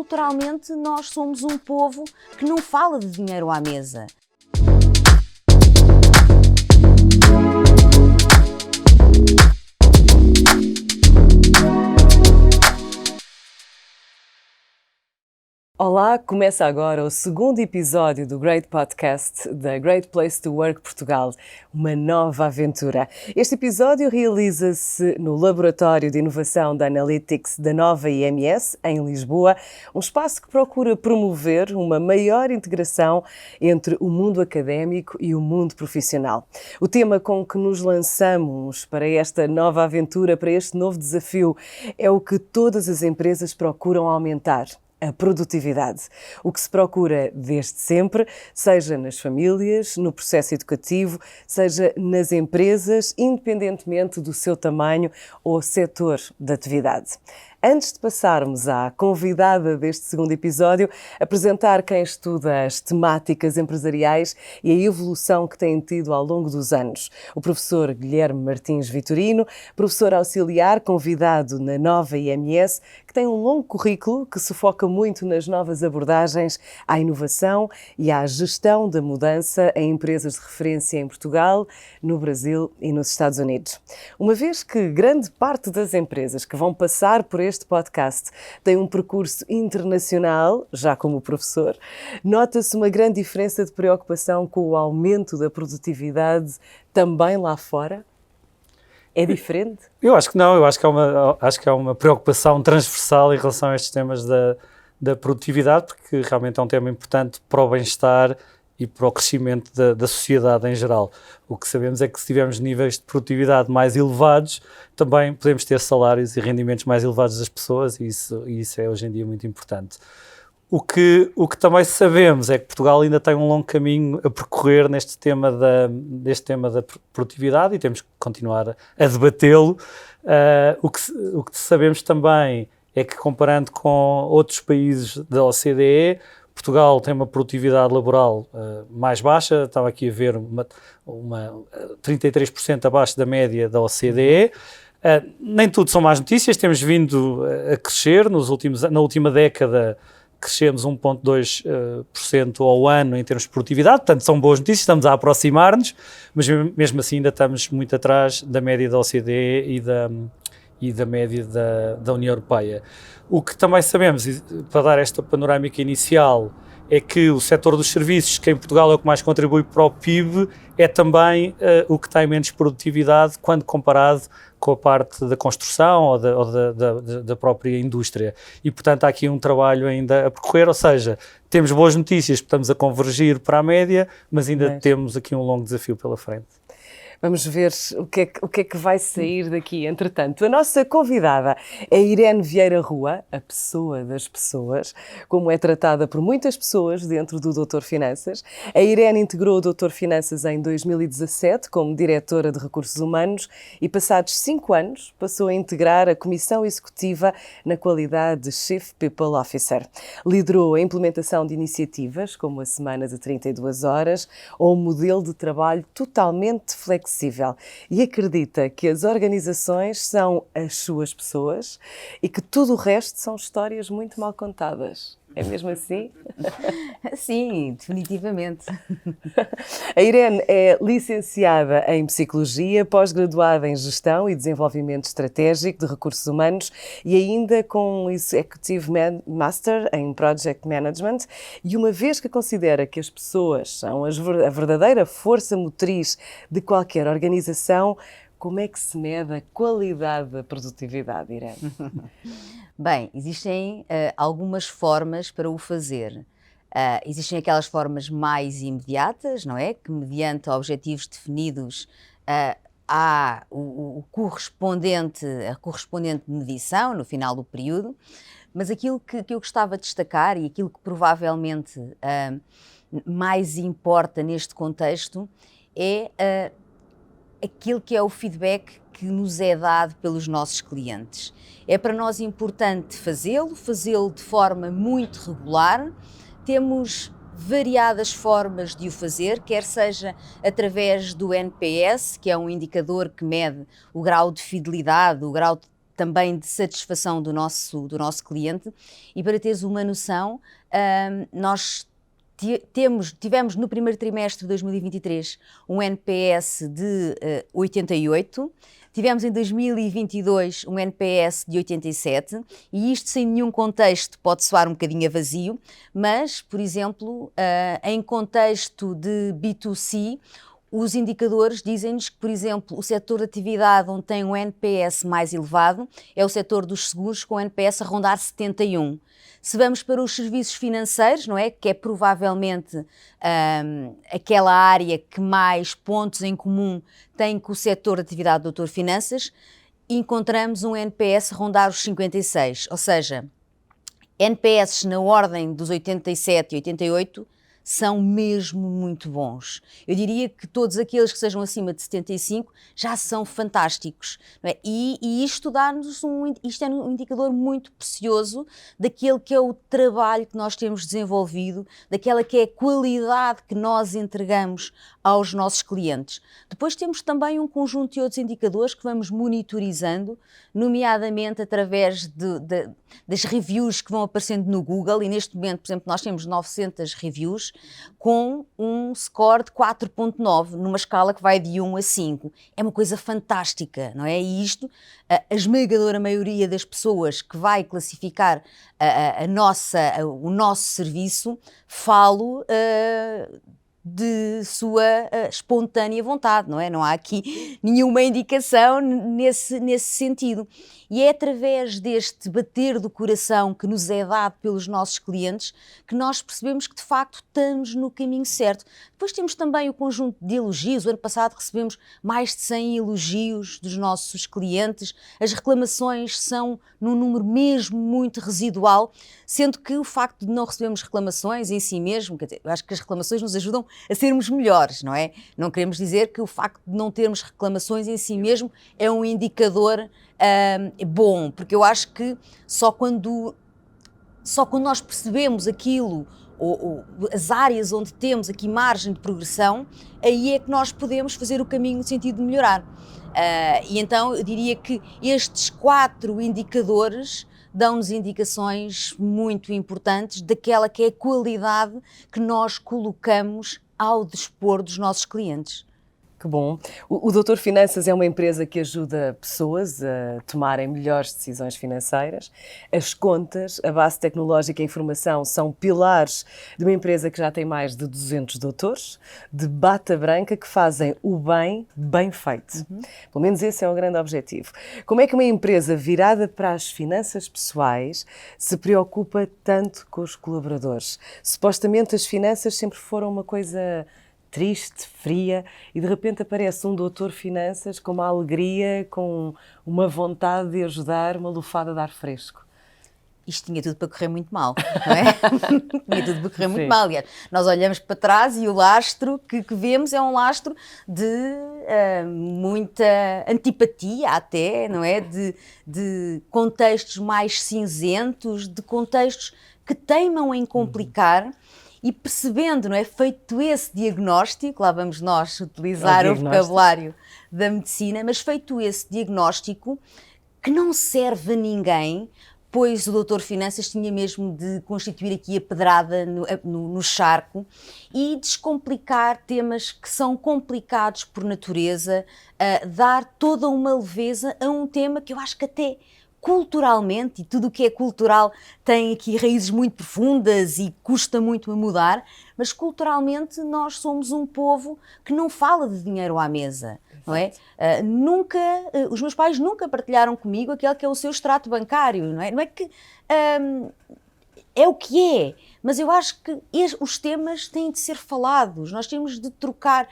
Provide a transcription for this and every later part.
culturalmente nós somos um povo que não fala de dinheiro à mesa. Olá, começa agora o segundo episódio do Great Podcast da Great Place to Work Portugal, uma nova aventura. Este episódio realiza-se no Laboratório de Inovação da Analytics da Nova IMS, em Lisboa, um espaço que procura promover uma maior integração entre o mundo académico e o mundo profissional. O tema com que nos lançamos para esta nova aventura, para este novo desafio, é o que todas as empresas procuram aumentar: a produtividade. O que se procura desde sempre, seja nas famílias, no processo educativo, seja nas empresas, independentemente do seu tamanho ou setor de atividade. Antes de passarmos à convidada deste segundo episódio, apresentar quem estuda as temáticas empresariais e a evolução que têm tido ao longo dos anos. O professor Guilherme Martins Vitorino, professor auxiliar convidado na Nova IMS, que tem um longo currículo que se foca muito nas novas abordagens à inovação e à gestão da mudança em empresas de referência em Portugal, no Brasil e nos Estados Unidos. Uma vez que grande parte das empresas que vão passar por este podcast tem um percurso internacional, já como professor, nota-se uma grande diferença de preocupação com o aumento da produtividade também lá fora? É diferente? Eu acho que não, eu acho que há uma preocupação transversal em relação a estes temas da produtividade, porque realmente é um tema importante para o bem-estar e para o crescimento da sociedade em geral. O que sabemos é que se tivermos níveis de produtividade mais elevados, também podemos ter salários e rendimentos mais elevados das pessoas, e isso é hoje em dia muito importante. O que também sabemos é que Portugal ainda tem um longo caminho a percorrer neste tema da produtividade, e temos que continuar a debatê-lo. O que sabemos também é que, comparando com outros países da OCDE, Portugal tem uma produtividade laboral mais baixa. Estava aqui a ver uma 33% abaixo da média da OCDE. Nem tudo são más notícias, temos vindo a crescer. Na última década crescemos 1,2% ao ano em termos de produtividade, portanto são boas notícias, estamos a aproximar-nos, mas mesmo assim ainda estamos muito atrás da média da OCDE e da média da União Europeia. O que também sabemos, para dar esta panorâmica inicial, é que o setor dos serviços, que em Portugal é o que mais contribui para o PIB, é também o que tem menos produtividade quando comparado com a parte da construção ou da própria indústria. E, portanto, há aqui um trabalho ainda a percorrer, ou seja, temos boas notícias, estamos a convergir para a média, mas ainda temos aqui um longo desafio pela frente. Vamos ver o que é que vai sair daqui. Entretanto, a nossa convidada é Irene Vieira Rua, a pessoa das pessoas, como é tratada por muitas pessoas dentro do Doutor Finanças. A Irene integrou o Doutor Finanças em 2017 como diretora de Recursos Humanos e, passados 5 anos, passou a integrar a Comissão Executiva na qualidade de Chief People Officer. Liderou a implementação de iniciativas como a Semana de 32 Horas ou o modelo de trabalho totalmente flexível, e acredita que as organizações são as suas pessoas e que tudo o resto são histórias muito mal contadas. É mesmo assim? Sim, definitivamente. A Irene é licenciada em Psicologia, pós-graduada em Gestão e Desenvolvimento Estratégico de Recursos Humanos e ainda com um Executive Master em Project Management. E uma vez que considera que as pessoas são a verdadeira força motriz de qualquer organização, como é que se mede a qualidade da produtividade, Irene? Bem, existem algumas formas para o fazer. Existem aquelas formas mais imediatas, não é? Que, mediante objetivos definidos, há a correspondente medição no final do período. Mas aquilo que eu gostava de destacar e aquilo que provavelmente mais importa neste contexto é aquilo que é o feedback que nos é dado pelos nossos clientes. É para nós importante fazê-lo de forma muito regular. Temos variadas formas de o fazer, quer seja através do NPS, que é um indicador que mede o grau de fidelidade, o grau de também de satisfação do nosso cliente. E para teres uma noção, nós tivemos no primeiro trimestre de 2023 um NPS de 88, tivemos em 2022 um NPS de 87, e isto sem nenhum contexto pode soar um bocadinho a vazio, mas, por exemplo, em contexto de B2C, os indicadores dizem-nos que, por exemplo, o setor de atividade onde tem um NPS mais elevado é o setor dos seguros, com o NPS a rondar 71. Se vamos para os serviços financeiros, não é? Que é provavelmente aquela área que mais pontos em comum tem com o setor de atividade do doutor Finanças, encontramos um NPS a rondar os 56, ou seja, NPS na ordem dos 87 e 88 são mesmo muito bons. Eu diria que todos aqueles que sejam acima de 75 já são fantásticos, não é? E isto dá-nos isto é um indicador muito precioso daquele que é o trabalho que nós temos desenvolvido, daquela que é a qualidade que nós entregamos aos nossos clientes. Depois temos também um conjunto de outros indicadores que vamos monitorizando, nomeadamente através das reviews que vão aparecendo no Google, e neste momento, por exemplo, nós temos 900 reviews com um score de 4.9, numa escala que vai de 1 a 5. É uma coisa fantástica, não é? E isto, a esmagadora maioria das pessoas que vai classificar o nosso serviço, falo de sua espontânea vontade, não é? Não há aqui nenhuma indicação nesse sentido. E é através deste bater do coração que nos é dado pelos nossos clientes que nós percebemos que, de facto, estamos no caminho certo. Depois temos também o conjunto de elogios. O ano passado recebemos mais de 100 elogios dos nossos clientes. As reclamações são num número mesmo muito residual, sendo que o facto de não recebermos reclamações em si mesmo, quer dizer, eu acho que as reclamações nos ajudam a sermos melhores, não é? Não queremos dizer que o facto de não termos reclamações em si mesmo é um indicador bom, porque eu acho que só quando nós percebemos aquilo, ou as áreas onde temos aqui margem de progressão, aí é que nós podemos fazer o caminho no sentido de melhorar. E então eu diria que estes 4 indicadores dão-nos indicações muito importantes daquela que é a qualidade que nós colocamos ao dispor dos nossos clientes. Que bom. O Doutor Finanças é uma empresa que ajuda pessoas a tomarem melhores decisões financeiras. As contas, a base tecnológica e a informação são pilares de uma empresa que já tem mais de 200 doutores, de bata branca, que fazem o bem feito. Pelo menos esse é o grande objetivo. Como é que uma empresa virada para as finanças pessoais se preocupa tanto com os colaboradores? Supostamente as finanças sempre foram uma coisa triste, fria, e de repente aparece um doutor Finanças com uma alegria, com uma vontade de ajudar, uma lufada de ar fresco. Isto tinha tudo para correr muito mal, não é? Tinha tudo para correr muito mal. Aliás, nós olhamos para trás e o lastro que vemos é um lastro de muita antipatia até, não é? De contextos mais cinzentos, de contextos que teimam em complicar. E percebendo, não é, feito esse diagnóstico, lá vamos nós utilizar o vocabulário da medicina, mas feito esse diagnóstico, que não serve a ninguém, pois o doutor Finanças tinha mesmo de constituir aqui a pedrada no charco e descomplicar temas que são complicados por natureza, dar toda uma leveza a um tema que eu acho que até culturalmente, e tudo o que é cultural tem aqui raízes muito profundas e custa muito a mudar, mas culturalmente nós somos um povo que não fala de dinheiro à mesa, não é? Os meus pais nunca partilharam comigo aquele que é o seu extrato bancário, não é? Não é que é o que é, mas eu acho que os temas têm de ser falados, nós temos de trocar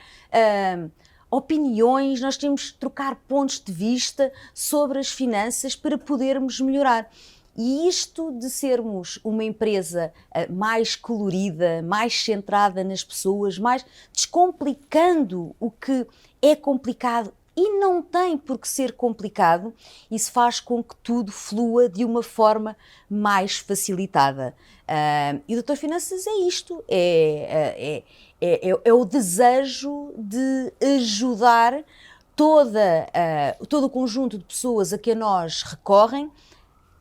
opiniões, nós temos de trocar pontos de vista sobre as finanças para podermos melhorar. E isto de sermos uma empresa mais colorida, mais centrada nas pessoas, mais descomplicando o que é complicado e não tem por que ser complicado, isso faz com que tudo flua de uma forma mais facilitada. E o Doutor Finanças é isto, é o desejo de ajudar todo o conjunto de pessoas a que a nós recorrem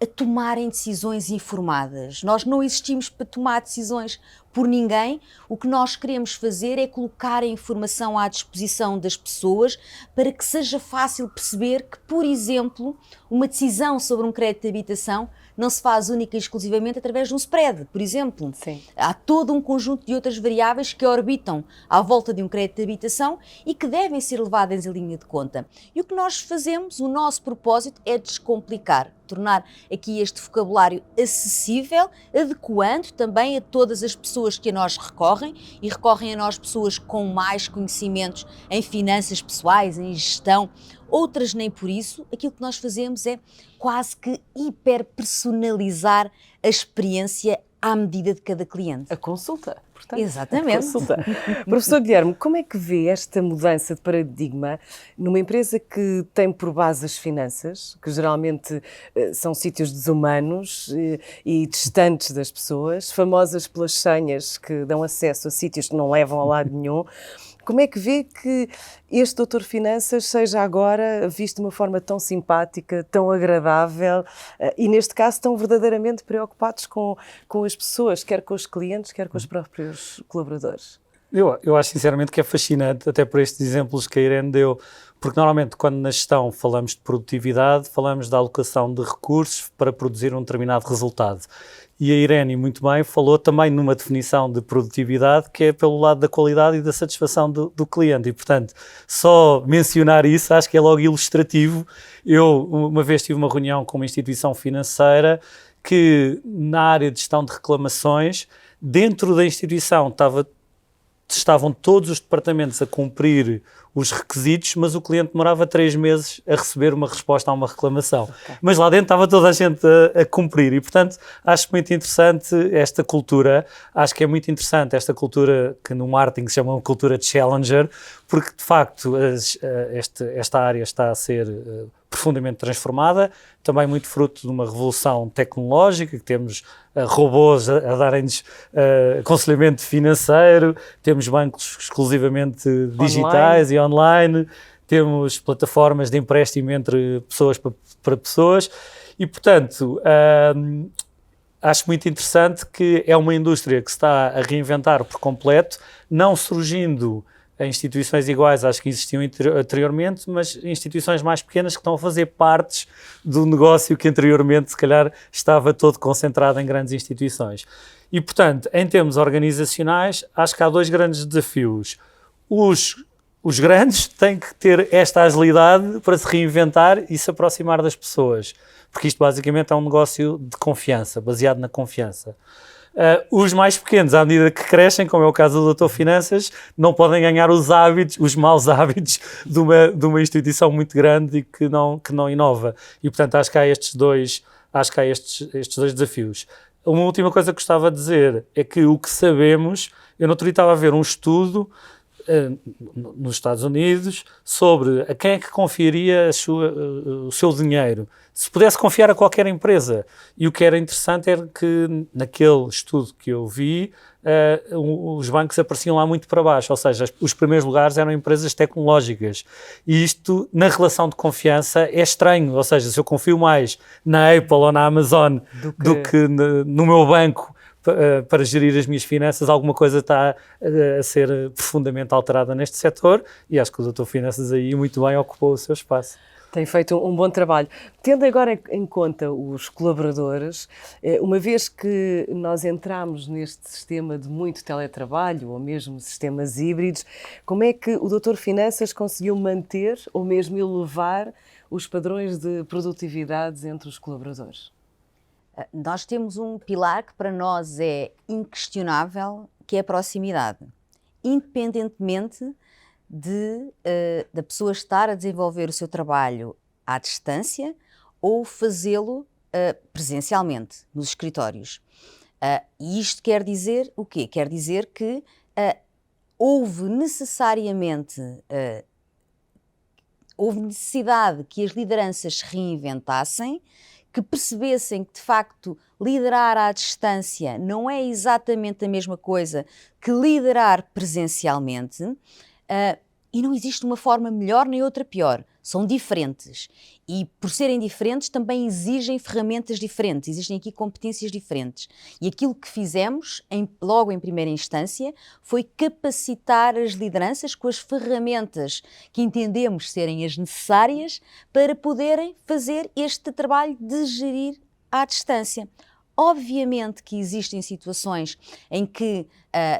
a tomarem decisões informadas. Nós não existimos para tomar decisões por ninguém. O que nós queremos fazer é colocar a informação à disposição das pessoas para que seja fácil perceber que, por exemplo, uma decisão sobre um crédito de habitação não se faz única e exclusivamente através de um spread, por exemplo. Sim. Há todo um conjunto de outras variáveis que orbitam à volta de um crédito de habitação e que devem ser levadas em linha de conta. E o que nós fazemos, o nosso propósito é descomplicar, tornar aqui este vocabulário acessível, adequando também a todas as pessoas que a nós recorrem, e recorrem a nós pessoas com mais conhecimentos em finanças pessoais, em gestão, outras nem por isso. Aquilo que nós fazemos é quase que hiperpersonalizar a experiência à medida de cada cliente. A consulta, portanto. Exatamente. A consulta. Professor Guilherme, como é que vê esta mudança de paradigma numa empresa que tem por base as finanças, que geralmente são sítios desumanos e distantes das pessoas, famosas pelas senhas que dão acesso a sítios que não levam a lado nenhum? Como é que vê que este doutor Finanças seja agora visto de uma forma tão simpática, tão agradável e, neste caso, tão verdadeiramente preocupados com as pessoas, quer com os clientes, quer com os próprios colaboradores? Eu acho sinceramente que é fascinante, até por estes exemplos que a Irene deu, porque normalmente quando na gestão falamos de produtividade, falamos da alocação de recursos para produzir um determinado resultado. E a Irene, muito bem, falou também numa definição de produtividade que é pelo lado da qualidade e da satisfação do cliente. E, portanto, só mencionar isso acho que é logo ilustrativo. Eu, uma vez, tive uma reunião com uma instituição financeira que, na área de gestão de reclamações, dentro da instituição estavam todos os departamentos a cumprir os requisitos, mas o cliente demorava 3 meses a receber uma resposta a uma reclamação. Okay. Mas lá dentro estava toda a gente a cumprir e, portanto, acho muito interessante esta cultura. Acho que é muito interessante esta cultura que no marketing se chama uma cultura de challenger, porque, de facto, esta área está a ser profundamente transformada, também muito fruto de uma revolução tecnológica, que temos robôs a darem-nos aconselhamento financeiro, temos bancos exclusivamente digitais e online, temos plataformas de empréstimo entre pessoas para pessoas e, portanto, acho muito interessante que é uma indústria que se está a reinventar por completo, não surgindo em instituições iguais às que existiam anteriormente, mas instituições mais pequenas que estão a fazer partes do negócio que anteriormente, se calhar, estava todo concentrado em grandes instituições. E, portanto, em termos organizacionais, acho que há 2 grandes desafios. Os grandes têm que ter esta agilidade para se reinventar e se aproximar das pessoas, porque isto basicamente é um negócio de confiança, baseado na confiança. Os mais pequenos, à medida que crescem, como é o caso do doutor Finanças, não podem ganhar os maus hábitos de uma instituição muito grande e que não inova. E, portanto, acho que há estes dois desafios. Uma última coisa que gostava de dizer é que o que sabemos, eu no outro dia estava a ver um estudo nos Estados Unidos sobre a quem é que confiaria o seu dinheiro, se pudesse confiar a qualquer empresa. E o que era interessante era que naquele estudo que eu vi, os bancos apareciam lá muito para baixo, ou seja, os primeiros lugares eram empresas tecnológicas. E isto, na relação de confiança, é estranho, ou seja, se eu confio mais na Apple ou na Amazon do que no meu banco, para gerir as minhas finanças, alguma coisa está a ser profundamente alterada neste setor e acho que o Dr. Finanças aí muito bem ocupou o seu espaço. Tem feito um bom trabalho. Tendo agora em conta os colaboradores, uma vez que nós entramos neste sistema de muito teletrabalho ou mesmo sistemas híbridos, como é que o Dr. Finanças conseguiu manter ou mesmo elevar os padrões de produtividade entre os colaboradores? Nós temos um pilar que para nós é inquestionável, que é a proximidade. Independentemente da pessoa estar a desenvolver o seu trabalho à distância ou fazê-lo presencialmente, nos escritórios. E isto quer dizer o quê? Quer dizer que houve necessidade que as lideranças se reinventassem, que percebessem que, de facto, liderar à distância não é exatamente a mesma coisa que liderar presencialmente, E não existe uma forma melhor nem outra pior. São diferentes. E por serem diferentes também exigem ferramentas diferentes. Existem aqui competências diferentes. E aquilo que fizemos, logo em primeira instância, foi capacitar as lideranças com as ferramentas que entendemos serem as necessárias para poderem fazer este trabalho de gerir à distância. Obviamente que existem situações em que,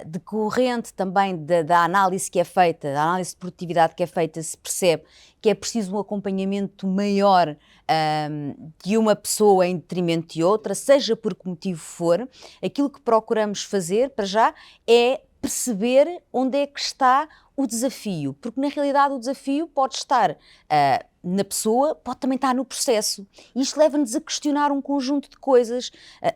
decorrente também da análise que é feita, da análise de produtividade que é feita, se percebe que é preciso um acompanhamento maior de uma pessoa em detrimento de outra, seja por que motivo for. Aquilo que procuramos fazer, para já, é perceber onde é que está o desafio, porque na realidade o desafio pode estar na pessoa, pode também estar no processo. E isto leva-nos a questionar um conjunto de coisas.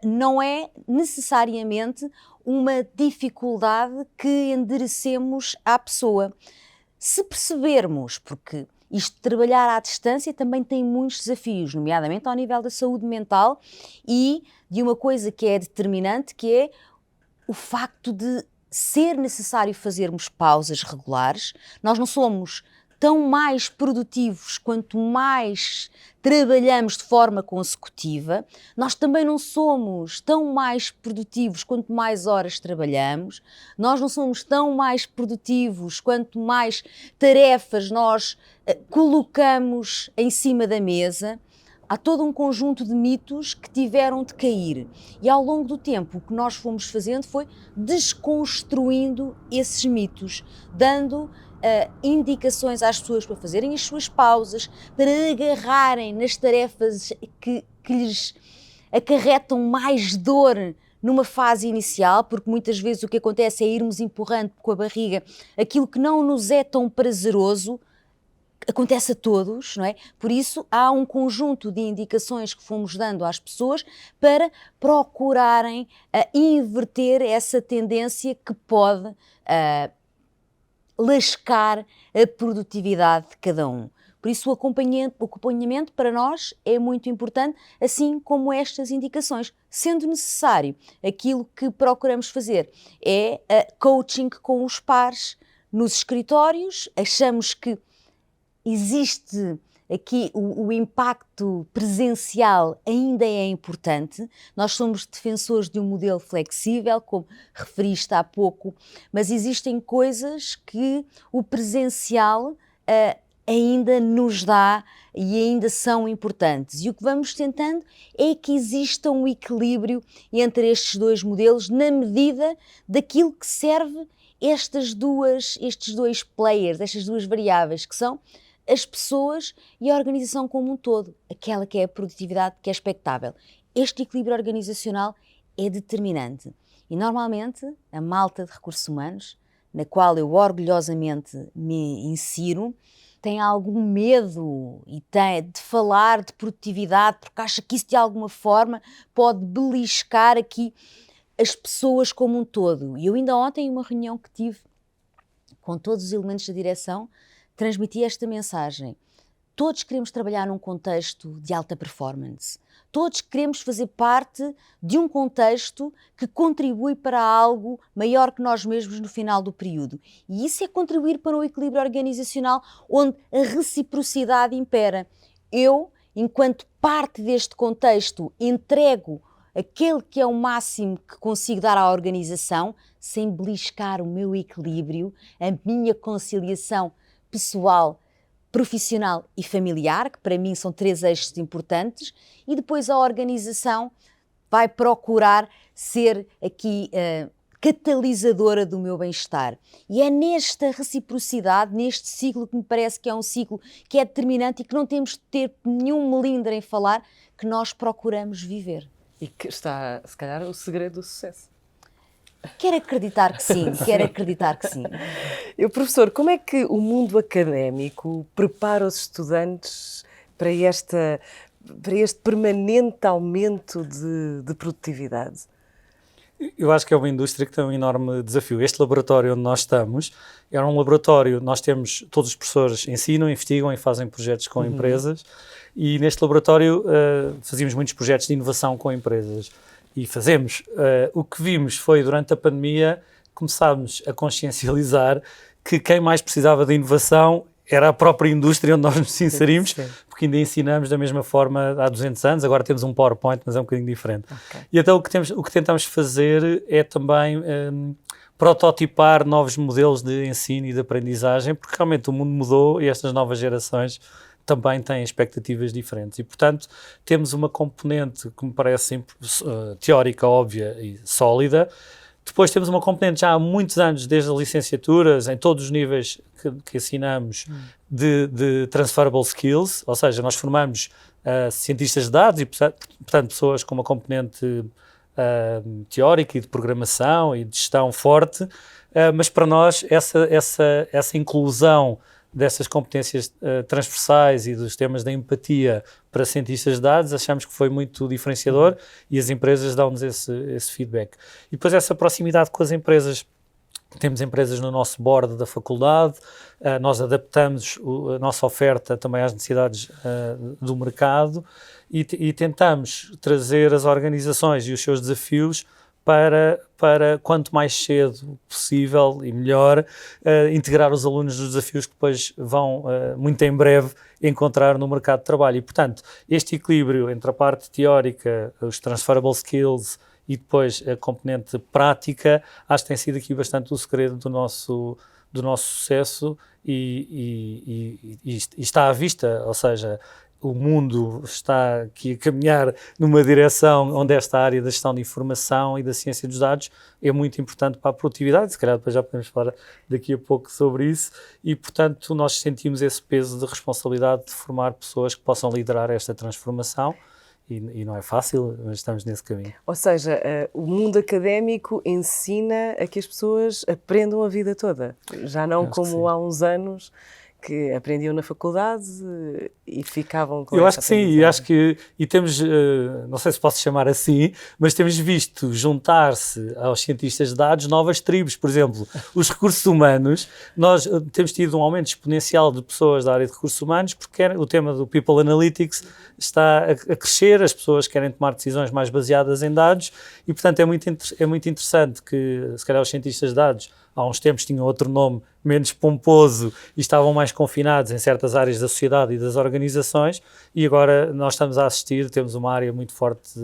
Não é necessariamente uma dificuldade que enderecemos à pessoa. Se percebermos, porque isto de trabalhar à distância também tem muitos desafios, nomeadamente ao nível da saúde mental e de uma coisa que é determinante, que é o facto de ser necessário fazermos pausas regulares. Nós não somos tão mais produtivos quanto mais trabalhamos de forma consecutiva. Nós também não somos tão mais produtivos quanto mais horas trabalhamos. Nós não somos tão mais produtivos quanto mais tarefas nós colocamos em cima da mesa. Há todo um conjunto de mitos que tiveram de cair e ao longo do tempo o que nós fomos fazendo foi desconstruindo esses mitos, dando indicações às pessoas para fazerem as suas pausas, para agarrarem nas tarefas que lhes acarretam mais dor numa fase inicial, porque muitas vezes o que acontece é irmos empurrando com a barriga aquilo que não nos é tão prazeroso. Acontece a todos, não é? Por isso há um conjunto de indicações que fomos dando às pessoas para procurarem inverter essa tendência que pode lascar a produtividade de cada um. Por isso o acompanhamento para nós é muito importante, assim como estas indicações. Sendo necessário, aquilo que procuramos fazer é coaching com os pares nos escritórios. Achamos que existe aqui o impacto presencial ainda é importante. Nós somos defensores de um modelo flexível, como referiste há pouco, mas existem coisas que o presencial ainda nos dá e ainda são importantes. E o que vamos tentando é que exista um equilíbrio entre estes dois modelos na medida daquilo que serve estes dois players, estas duas variáveis, que são as pessoas e a organização como um todo, aquela que é a produtividade que é expectável. Este equilíbrio organizacional é determinante e normalmente a malta de recursos humanos, na qual eu orgulhosamente me insiro, tem algum medo e tem de falar de produtividade porque acha que isso de alguma forma pode beliscar aqui as pessoas como um todo. E eu ainda ontem, em uma reunião que tive com todos os elementos da direção, transmiti esta mensagem. Todos queremos trabalhar num contexto de alta performance. Todos queremos fazer parte de um contexto que contribui para algo maior que nós mesmos no final do período. E isso é contribuir para um equilíbrio organizacional onde a reciprocidade impera. Eu, enquanto parte deste contexto, entrego aquele que é o máximo que consigo dar à organização, sem beliscar o meu equilíbrio, a minha conciliação pessoal, profissional e familiar, que para mim são 3 eixos importantes, e depois a organização vai procurar ser aqui catalisadora do meu bem-estar. E é nesta reciprocidade, neste ciclo que me parece que é um ciclo que é determinante e que não temos de ter nenhum melindre em falar, que nós procuramos viver. E que está, se calhar, o segredo do sucesso. Quero acreditar que sim, quero acreditar que sim. Professor, como é que o mundo académico prepara os estudantes para este permanente aumento de produtividade? Eu acho que é uma indústria que tem um enorme desafio. Este laboratório onde nós estamos era um laboratório, nós temos, todos os professores ensinam, investigam e fazem projetos com empresas, e neste laboratório fazíamos muitos projetos de inovação com empresas. E fazemos. O que vimos foi, durante a pandemia, começámos a consciencializar que quem mais precisava de inovação era a própria indústria onde nós nos inserimos, Sim. porque ainda ensinamos da mesma forma há 200 anos, agora temos um PowerPoint, mas é um bocadinho diferente. Okay. E então o que tentamos fazer é também prototipar novos modelos de ensino e de aprendizagem, porque realmente o mundo mudou e estas novas gerações também têm expectativas diferentes. E, portanto, temos uma componente que me parece teórica, óbvia e sólida. Depois temos uma componente já há muitos anos, desde as licenciaturas, em todos os níveis que assinamos, de transferable skills, ou seja, nós formamos cientistas de dados e, portanto, pessoas com uma componente teórica e de programação e de gestão forte, mas para nós essa inclusão dessas competências transversais e dos temas da empatia para cientistas de dados, achamos que foi muito diferenciador e as empresas dão-nos esse feedback. E depois essa proximidade com as empresas. Temos empresas no nosso board da faculdade, nós adaptamos a nossa oferta também às necessidades do mercado e tentamos trazer as organizações e os seus desafios para quanto mais cedo possível e melhor, integrar os alunos nos desafios que depois vão, muito em breve, encontrar no mercado de trabalho. E, portanto, este equilíbrio entre a parte teórica, os transferable skills e depois a componente prática, acho que tem sido aqui bastante o segredo do nosso sucesso e está à vista, ou seja, o mundo está aqui a caminhar numa direção onde esta área da gestão de informação e da ciência dos dados é muito importante para a produtividade, se calhar depois já podemos falar daqui a pouco sobre isso, e portanto nós sentimos esse peso de responsabilidade de formar pessoas que possam liderar esta transformação. E não é fácil, mas estamos nesse caminho. Ou seja, o mundo académico ensina a que as pessoas aprendam a vida toda, já não como há uns anos que aprendiam na faculdade e ficavam com Eu acho que sim, e acho que temos, não sei se posso chamar assim, mas temos visto juntar-se aos cientistas de dados novas tribos. Por exemplo, os recursos humanos, nós temos tido um aumento exponencial de pessoas da área de recursos humanos porque o tema do People Analytics está a crescer, as pessoas querem tomar decisões mais baseadas em dados e, portanto, é muito interessante que, se calhar, os cientistas de dados há uns tempos tinham outro nome menos pomposo e estavam mais confinados em certas áreas da sociedade e das organizações, e agora nós estamos a assistir, temos uma área muito forte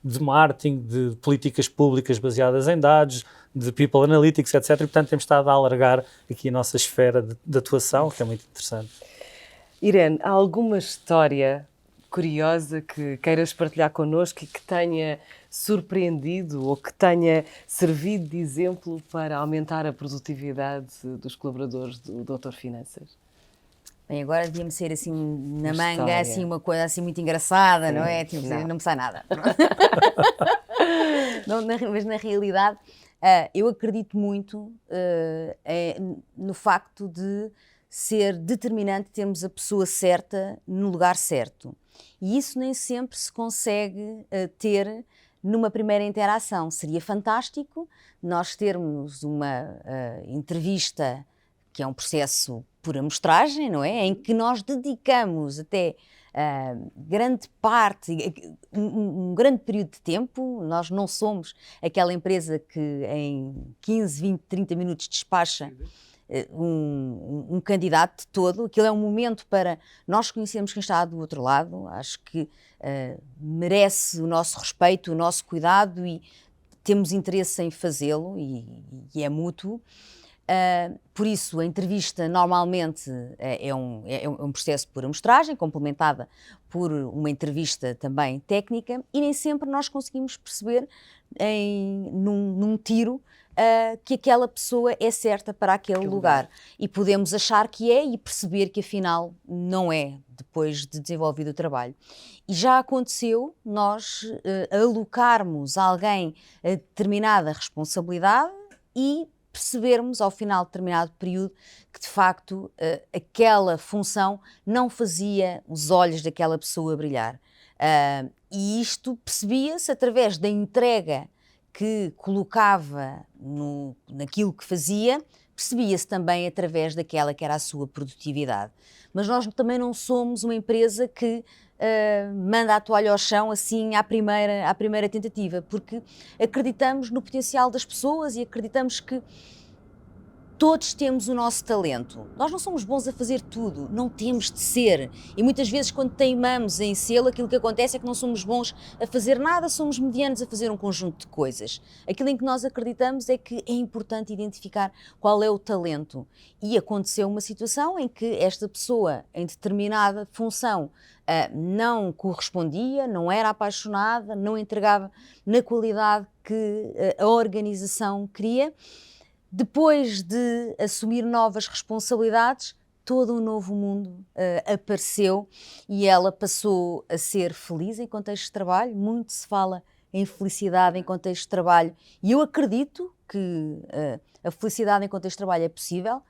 de marketing, de políticas públicas baseadas em dados, de people analytics, etc. E, portanto, temos estado a alargar aqui a nossa esfera de atuação, que é muito interessante. Irene, há alguma história curiosa que queiras partilhar connosco e que tenha surpreendido ou que tenha servido de exemplo para aumentar a produtividade dos colaboradores do Doutor Finanças? Bem, agora devia-me ser assim na manga, assim, uma coisa assim muito engraçada, não é? Tipo, não me sai nada. Mas na realidade eu acredito muito no facto de ser determinante termos a pessoa certa no lugar certo. E isso nem sempre se consegue ter numa primeira interação. Seria fantástico nós termos uma entrevista, que é um processo por amostragem, não é? Em que nós dedicamos até grande parte, um grande período de tempo. Nós não somos aquela empresa que em 15, 20, 30 minutos despacha um candidato todo. Aquilo é um momento para nós conhecermos quem está do outro lado. Acho que merece o nosso respeito, o nosso cuidado, e temos interesse em fazê-lo e é mútuo. Por isso, a entrevista normalmente é um processo por amostragem, complementada por uma entrevista também técnica, e nem sempre nós conseguimos perceber num tiro que aquela pessoa é certa para aquele lugar. E podemos achar que é e perceber que afinal não é, depois de desenvolvido o trabalho. E já aconteceu nós alocarmos alguém a determinada responsabilidade e percebermos ao final de determinado período que de facto aquela função não fazia os olhos daquela pessoa brilhar. E isto percebia-se através da entrega que colocava naquilo que fazia, percebia-se também através daquela que era a sua produtividade. Mas nós também não somos uma empresa que manda a toalha ao chão assim à primeira tentativa, porque acreditamos no potencial das pessoas e acreditamos que Todos temos o nosso talento. Nós não somos bons a fazer tudo, não temos de ser. E muitas vezes, quando teimamos em ser, aquilo que acontece é que não somos bons a fazer nada, somos medianos a fazer um conjunto de coisas. Aquilo em que nós acreditamos é que é importante identificar qual é o talento. E aconteceu uma situação em que esta pessoa, em determinada função, não correspondia, não era apaixonada, não entregava na qualidade que a organização queria. Depois de assumir novas responsabilidades, todo um novo mundo apareceu e ela passou a ser feliz em contexto de trabalho. Muito se fala em felicidade em contexto de trabalho e eu acredito que a felicidade em contexto de trabalho é possível.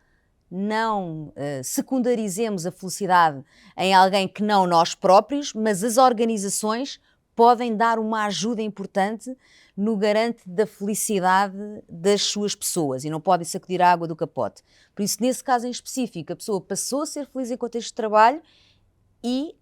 Não secundarizemos a felicidade em alguém que não nós próprios, mas as organizações podem dar uma ajuda importante no garante da felicidade das suas pessoas e não podem sacudir a água do capote. Por isso, nesse caso em específico, a pessoa passou a ser feliz em contexto de trabalho e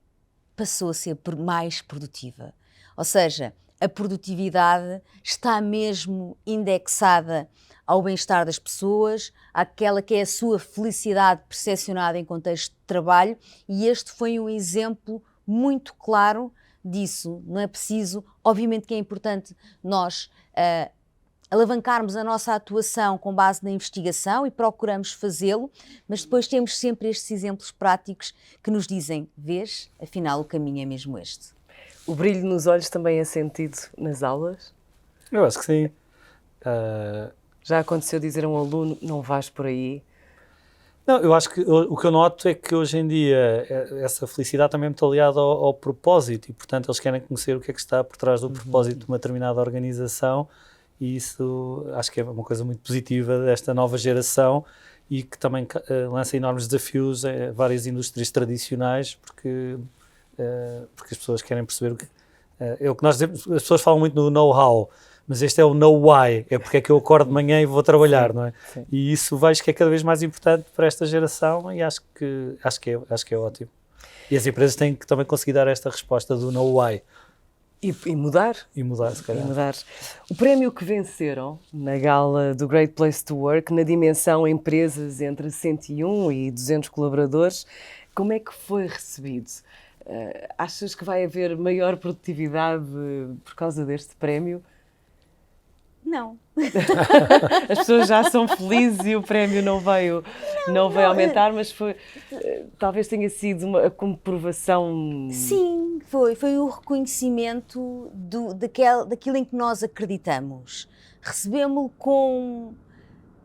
passou a ser mais produtiva. Ou seja, a produtividade está mesmo indexada ao bem-estar das pessoas, àquela que é a sua felicidade percepcionada em contexto de trabalho, e este foi um exemplo muito claro disso. Não é preciso, obviamente que é importante nós alavancarmos a nossa atuação com base na investigação e procuramos fazê-lo, mas depois temos sempre estes exemplos práticos que nos dizem, vês, afinal o caminho é mesmo este. O brilho nos olhos também é sentido nas aulas? Eu acho que sim. Já aconteceu dizer a um aluno, não vais por aí? Não, eu acho que o que eu noto é que hoje em dia essa felicidade também é muito aliada ao propósito e, portanto, eles querem conhecer o que é que está por trás do propósito de uma determinada organização e isso acho que é uma coisa muito positiva desta nova geração e que também lança enormes desafios a várias indústrias tradicionais porque as pessoas querem perceber o que é o que nós dizemos, as pessoas falam muito no know-how, mas este é o know why, é porque é que eu acordo de manhã e vou trabalhar, sim, não é? Sim. E isso vejo que é cada vez mais importante para esta geração e acho que é ótimo. E as empresas têm que também conseguir dar esta resposta do know why. E mudar. E mudar, se calhar. E mudar. O prémio que venceram na gala do Great Place to Work, na dimensão empresas entre 101 e 200 colaboradores, como é que foi recebido? Achas que vai haver maior produtividade por causa deste prémio? Não. As pessoas já são felizes e o prémio não veio aumentar, mas talvez tenha sido uma comprovação. Sim, foi o reconhecimento daquilo em que nós acreditamos. Recebemos-lo com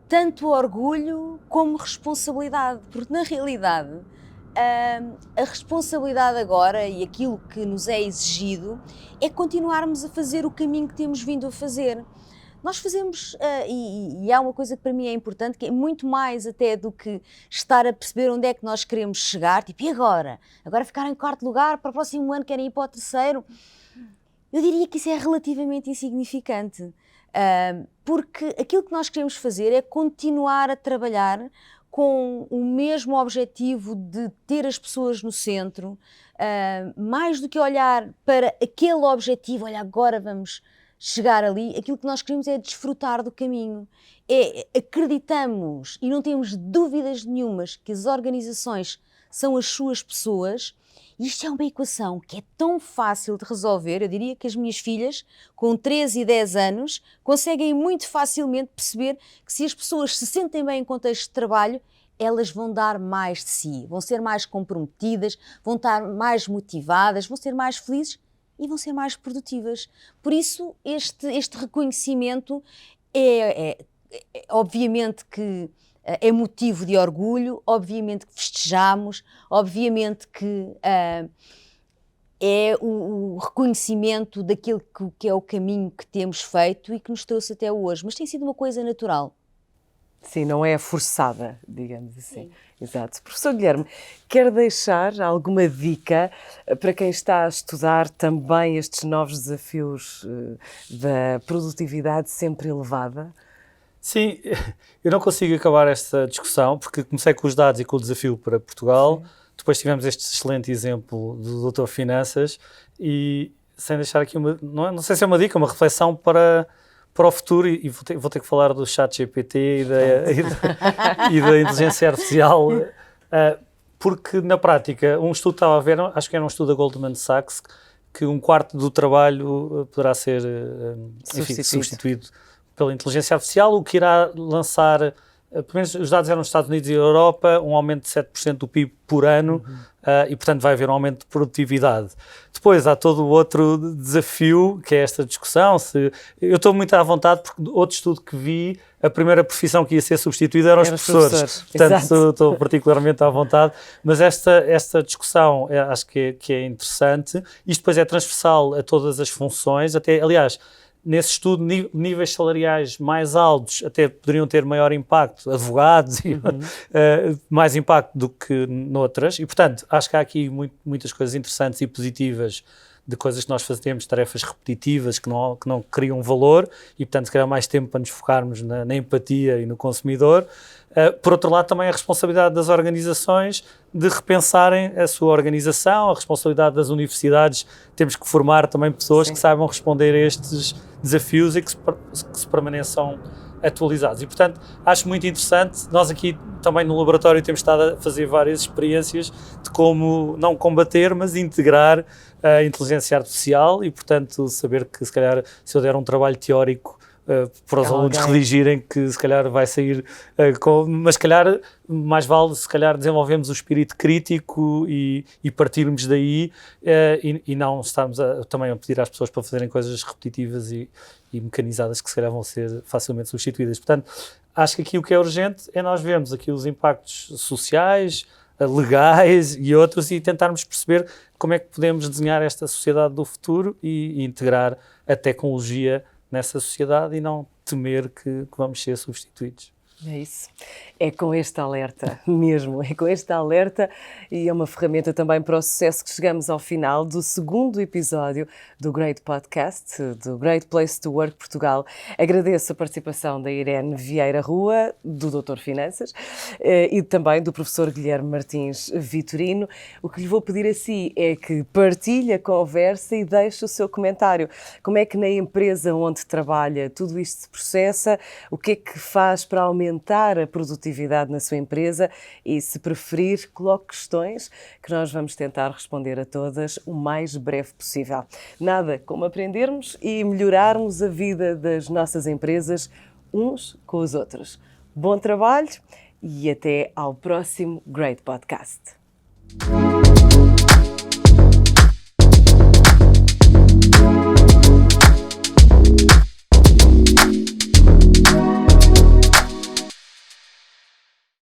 tanto orgulho como responsabilidade, porque na realidade a responsabilidade agora e aquilo que nos é exigido é continuarmos a fazer o caminho que temos vindo a fazer. Nós fazemos, e há uma coisa que para mim é importante, que é muito mais até do que estar a perceber onde é que nós queremos chegar, tipo, e agora? Agora ficaram em quarto lugar, para o próximo ano querem ir para o terceiro? Eu diria que isso é relativamente insignificante, porque aquilo que nós queremos fazer é continuar a trabalhar com o mesmo objetivo de ter as pessoas no centro, mais do que olhar para aquele objetivo, olha, agora vamos chegar ali, aquilo que nós queremos é desfrutar do caminho. Acreditamos e não temos dúvidas nenhumas que as organizações são as suas pessoas. Isto é uma equação que é tão fácil de resolver. Eu diria que as minhas filhas, com 13 e 10 anos, conseguem muito facilmente perceber que se as pessoas se sentem bem em contexto de trabalho, elas vão dar mais de si, vão ser mais comprometidas, vão estar mais motivadas, vão ser mais felizes e vão ser mais produtivas. Por isso, este reconhecimento obviamente que é motivo de orgulho, obviamente que festejamos, obviamente que é o reconhecimento daquilo que é o caminho que temos feito e que nos trouxe até hoje, mas tem sido uma coisa natural. Sim, não é forçada, digamos assim. Sim. Exato. Professor Guilherme, quer deixar alguma dica para quem está a estudar também estes novos desafios da produtividade sempre elevada? Sim, eu não consigo acabar esta discussão porque comecei com os dados e com o desafio para Portugal, sim. Depois tivemos este excelente exemplo do Doutor Finanças e sem deixar aqui não sei se é uma dica, uma reflexão para para o futuro, e vou ter que falar do ChatGPT e da inteligência artificial, porque na prática, um estudo estava a ver, acho que era um estudo da Goldman Sachs, que 1/4 do trabalho poderá ser substituído pela inteligência artificial, o que irá lançar, pelo menos os dados eram nos Estados Unidos e Europa, um aumento de 7% do PIB por ano, e portanto vai haver um aumento de produtividade. Depois há todo o outro desafio, que é esta discussão. Eu estou muito à vontade, porque outro estudo que vi, a primeira profissão que ia ser substituída eram os professores. Portanto, estou particularmente à vontade. Mas esta discussão acho que é interessante. Isto depois é transversal a todas as funções, aliás, nesse estudo, níveis salariais mais altos até poderiam ter maior impacto, advogados, mais impacto do que noutras, e portanto acho que há aqui muitas coisas interessantes e positivas de coisas que nós fazemos, tarefas repetitivas que não criam valor, e portanto se calhar mais tempo para nos focarmos na empatia e no consumidor. Por outro lado, também a responsabilidade das organizações de repensarem a sua organização, a responsabilidade das universidades, temos que formar também pessoas que saibam responder a estes desafios e que se permaneçam atualizados. E, portanto, acho muito interessante. Nós aqui também no laboratório temos estado a fazer várias experiências de como não combater, mas integrar a inteligência artificial e, portanto, saber que, se calhar, se eu der um trabalho teórico para os alunos redigirem, que se calhar vai sair, mas se calhar mais vale se calhar desenvolvermos o espírito crítico e partirmos daí e não estarmos também a pedir às pessoas para fazerem coisas repetitivas e mecanizadas que se calhar vão ser facilmente substituídas. Portanto, acho que aqui o que é urgente é nós vermos aqui os impactos sociais, legais e outros, e tentarmos perceber como é que podemos desenhar esta sociedade do futuro e integrar a tecnologia nessa sociedade e não temer que vamos ser substituídos. É isso. É com este alerta mesmo, é com este alerta, e é uma ferramenta também para o sucesso, que chegamos ao final do segundo episódio do Great Podcast, do Great Place to Work Portugal. Agradeço a participação da Irene Vieira Rua, do Doutor Finanças, e também do professor Guilherme Martins Vitorino. O que lhe vou pedir a si é que partilhe a conversa e deixe o seu comentário. Como é que na empresa onde trabalha tudo isto se processa? O que é que faz para aumentar a produtividade na sua empresa? E, se preferir, coloque questões que nós vamos tentar responder a todas o mais breve possível. Nada como aprendermos e melhorarmos a vida das nossas empresas uns com os outros. Bom trabalho e até ao próximo Great Podcast.